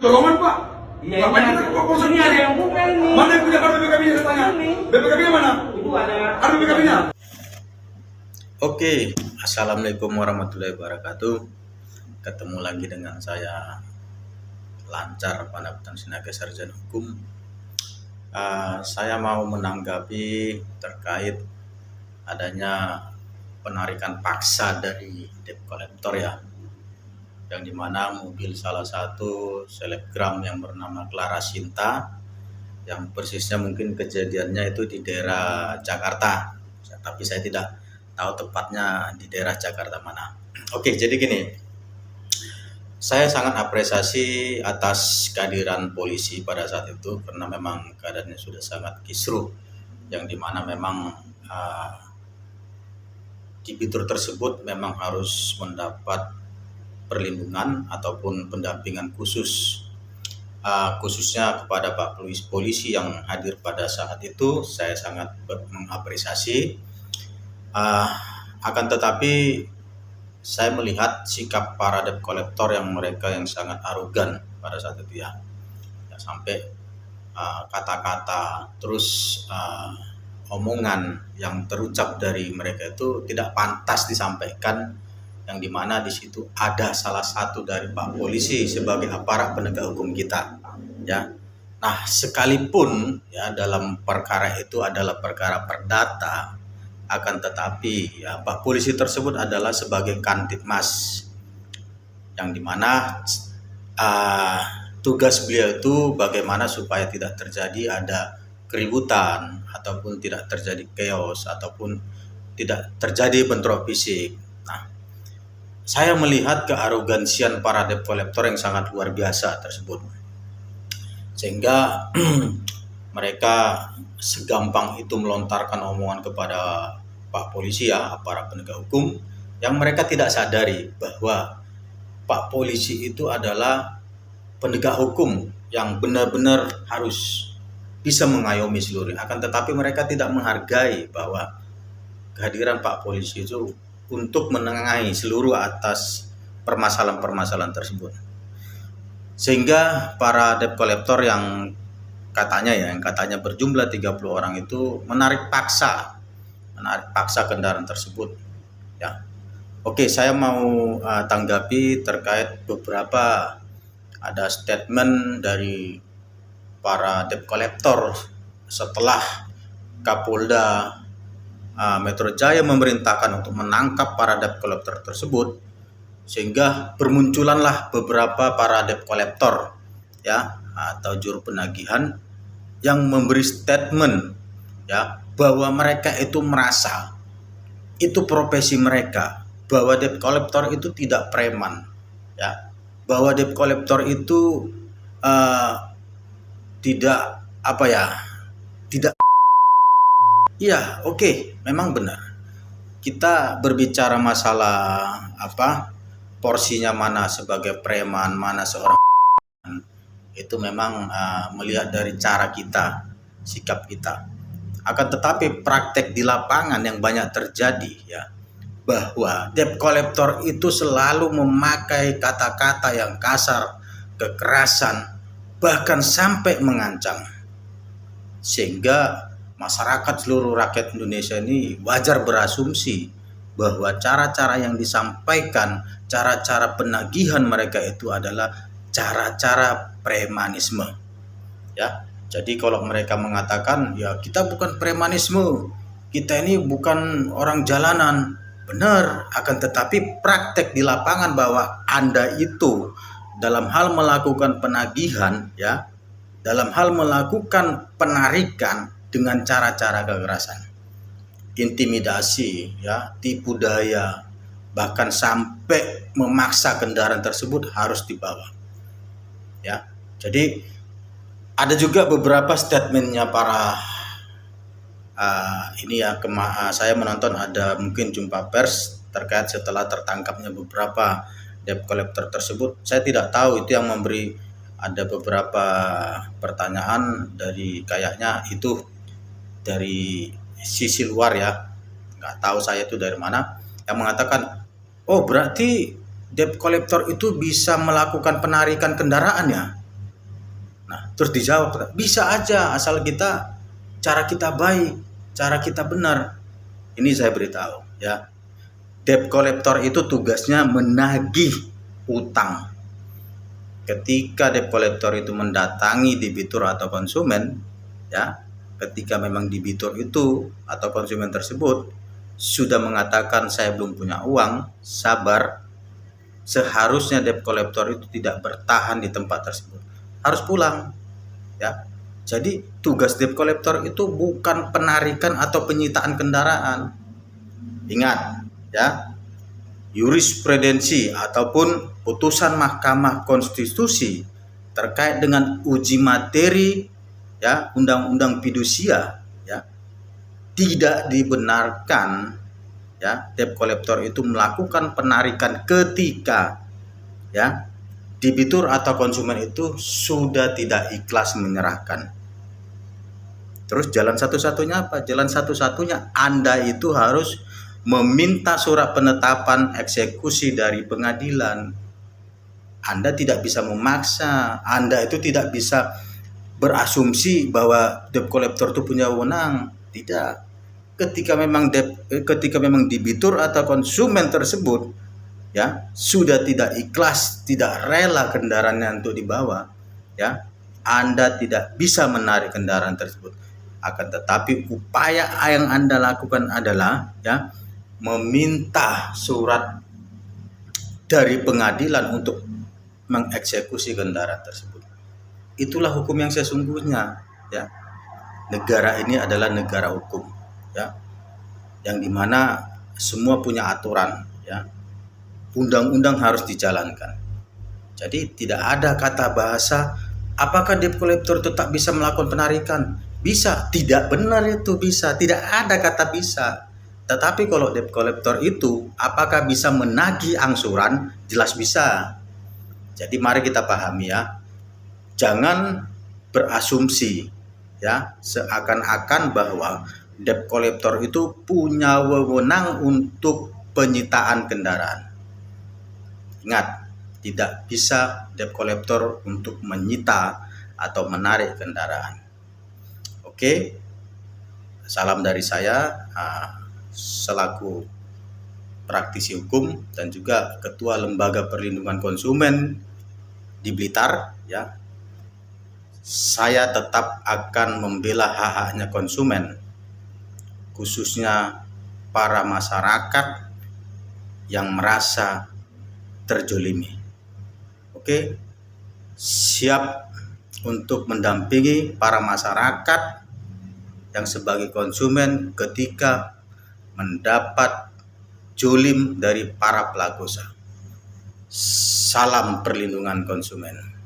Tolongan Pak. Iya, Ngapain ini kita ke polsek? ini ada yang buka ini. Mana yang punya kartu BPKB-nya saya tanya? Ini. BPKB-nya mana? Itu ada. Kartu BPKB-nya? Oke, assalamualaikum warahmatullahi wabarakatuh. Ketemu lagi dengan saya Lancar Pandapetan Sinaga Sarjana Hukum. Saya mau menanggapi terkait adanya penarikan paksa dari debt collector ya, yang dimana mobil salah satu selebgram yang bernama Clara Sinta, yang persisnya mungkin kejadiannya itu di daerah Jakarta, tapi saya tidak tahu tepatnya di daerah Jakarta mana. Oke, jadi gini, saya sangat apresiasi atas kehadiran polisi pada saat itu karena memang keadaannya sudah sangat kisruh, yang dimana memang debitur tersebut memang harus mendapat perlindungan ataupun pendampingan khusus, khususnya kepada Pak polisi yang hadir pada saat itu. Saya sangat mengapresiasi. Akan tetapi saya melihat sikap para debt collector yang mereka yang sangat arogan pada saat itu ya, sampai kata-kata terus omongan yang terucap dari mereka itu tidak pantas disampaikan, yang dimana di situ ada salah satu dari Pak polisi sebagai aparat penegak hukum kita ya. Nah, sekalipun ya dalam perkara itu adalah perkara perdata, akan tetapi ya Pak polisi tersebut adalah sebagai Kantipmas, yang dimana tugas beliau itu bagaimana supaya tidak terjadi ada keributan ataupun tidak terjadi chaos ataupun tidak terjadi bentrok fisik. Nah, saya melihat kearogansian para debt collector yang sangat luar biasa tersebut, sehingga mereka segampang itu melontarkan omongan kepada Pak polisi ya, aparat penegak hukum, yang mereka tidak sadari bahwa Pak polisi itu adalah penegak hukum yang benar-benar harus bisa mengayomi seluruh. Akan tetapi mereka tidak menghargai bahwa kehadiran Pak polisi itu untuk menengahi seluruh atas permasalahan-permasalahan tersebut. Sehingga para debt collector yang katanya berjumlah 30 orang itu menarik paksa kendaraan tersebut ya. Oke, saya mau tanggapi terkait beberapa ada statement dari para debt collector setelah Kapolda Metro Jaya memerintahkan untuk menangkap para debt collector tersebut, sehingga bermunculanlah beberapa para debt collector ya atau juru penagihan yang memberi statement ya bahwa mereka itu merasa itu profesi mereka, bahwa debt collector itu tidak preman ya, bahwa debt collector itu tidak iya, oke, memang benar. Kita berbicara masalah porsinya mana sebagai preman, mana seorang itu memang melihat dari cara kita, sikap kita. Akan tetapi praktek di lapangan yang banyak terjadi ya, bahwa debt collector itu selalu memakai kata-kata yang kasar, kekerasan, bahkan sampai mengancam, sehingga masyarakat seluruh rakyat Indonesia ini wajar berasumsi bahwa cara-cara yang disampaikan, cara-cara penagihan mereka itu adalah cara-cara premanisme ya. Jadi kalau mereka mengatakan ya kita bukan premanisme, kita ini bukan orang jalanan, benar, akan tetapi praktek di lapangan bahwa Anda itu dalam hal melakukan penagihan ya, dalam hal melakukan penarikan dengan cara-cara kekerasan, intimidasi ya, tipu daya, bahkan sampai memaksa kendaraan tersebut harus dibawa ya. Jadi ada juga beberapa statementnya para saya menonton ada mungkin jumpa pers terkait setelah tertangkapnya beberapa debt collector tersebut. Saya tidak tahu itu yang memberi, ada beberapa pertanyaan dari kayaknya itu dari sisi luar ya, nggak tahu saya itu dari mana, yang mengatakan oh berarti debt collector itu bisa melakukan penarikan kendaraan ya. Nah, terus dijawab, bisa aja asal cara kita baik, cara kita benar. Ini saya beritahu ya. Debt collector itu tugasnya menagih utang. Ketika debt collector itu mendatangi debitur atau konsumen, ya, ketika memang debitur itu atau konsumen tersebut sudah mengatakan saya belum punya uang, sabar, seharusnya debt collector itu tidak bertahan di tempat tersebut, harus pulang, ya. Jadi tugas debt collector itu bukan penarikan atau penyitaan kendaraan. Ingat, ya, jurisprudensi ataupun putusan Mahkamah Konstitusi terkait dengan uji materi, ya, undang-undang fidusia, ya, tidak dibenarkan, ya, debt collector itu melakukan penarikan ketika, ya, debitur atau konsumen itu sudah tidak ikhlas menyerahkan. Terus jalan satu-satunya apa? Jalan satu-satunya Anda itu harus meminta surat penetapan eksekusi dari pengadilan. Anda tidak bisa memaksa, Anda itu tidak bisa berasumsi bahwa debt collector itu punya wewenang. Tidak. Ketika memang debitur atau konsumen tersebut, ya, sudah tidak ikhlas, tidak rela kendaraannya untuk dibawa, ya, Anda tidak bisa menarik kendaraan tersebut. Akan tetapi upaya yang Anda lakukan adalah, ya, meminta surat dari pengadilan untuk mengeksekusi kendaraan tersebut. Itulah hukum yang sesungguhnya, ya. Negara ini adalah negara hukum, ya, yang dimana semua punya aturan, ya. Undang-undang harus dijalankan. Jadi tidak ada kata bahasa apakah debt collector tetap bisa melakukan penarikan. Bisa, tidak benar itu bisa, tidak ada kata bisa. Tetapi kalau debt collector itu apakah bisa menagih angsuran? Jelas bisa. Jadi mari kita pahami, ya. Jangan berasumsi, ya, seakan-akan bahwa debt collector itu punya wewenang untuk penyitaan kendaraan. Ingat, tidak bisa debt collector untuk menyita atau menarik kendaraan. Oke, salam dari saya selaku praktisi hukum dan juga Ketua Lembaga Perlindungan Konsumen di Blitar, ya. Saya tetap akan membela hak-haknya konsumen, khususnya para masyarakat yang merasa terjolimi. Oke, siap untuk mendampingi para masyarakat yang sebagai konsumen ketika mendapat jolim dari para pelaku usaha. Salam perlindungan konsumen.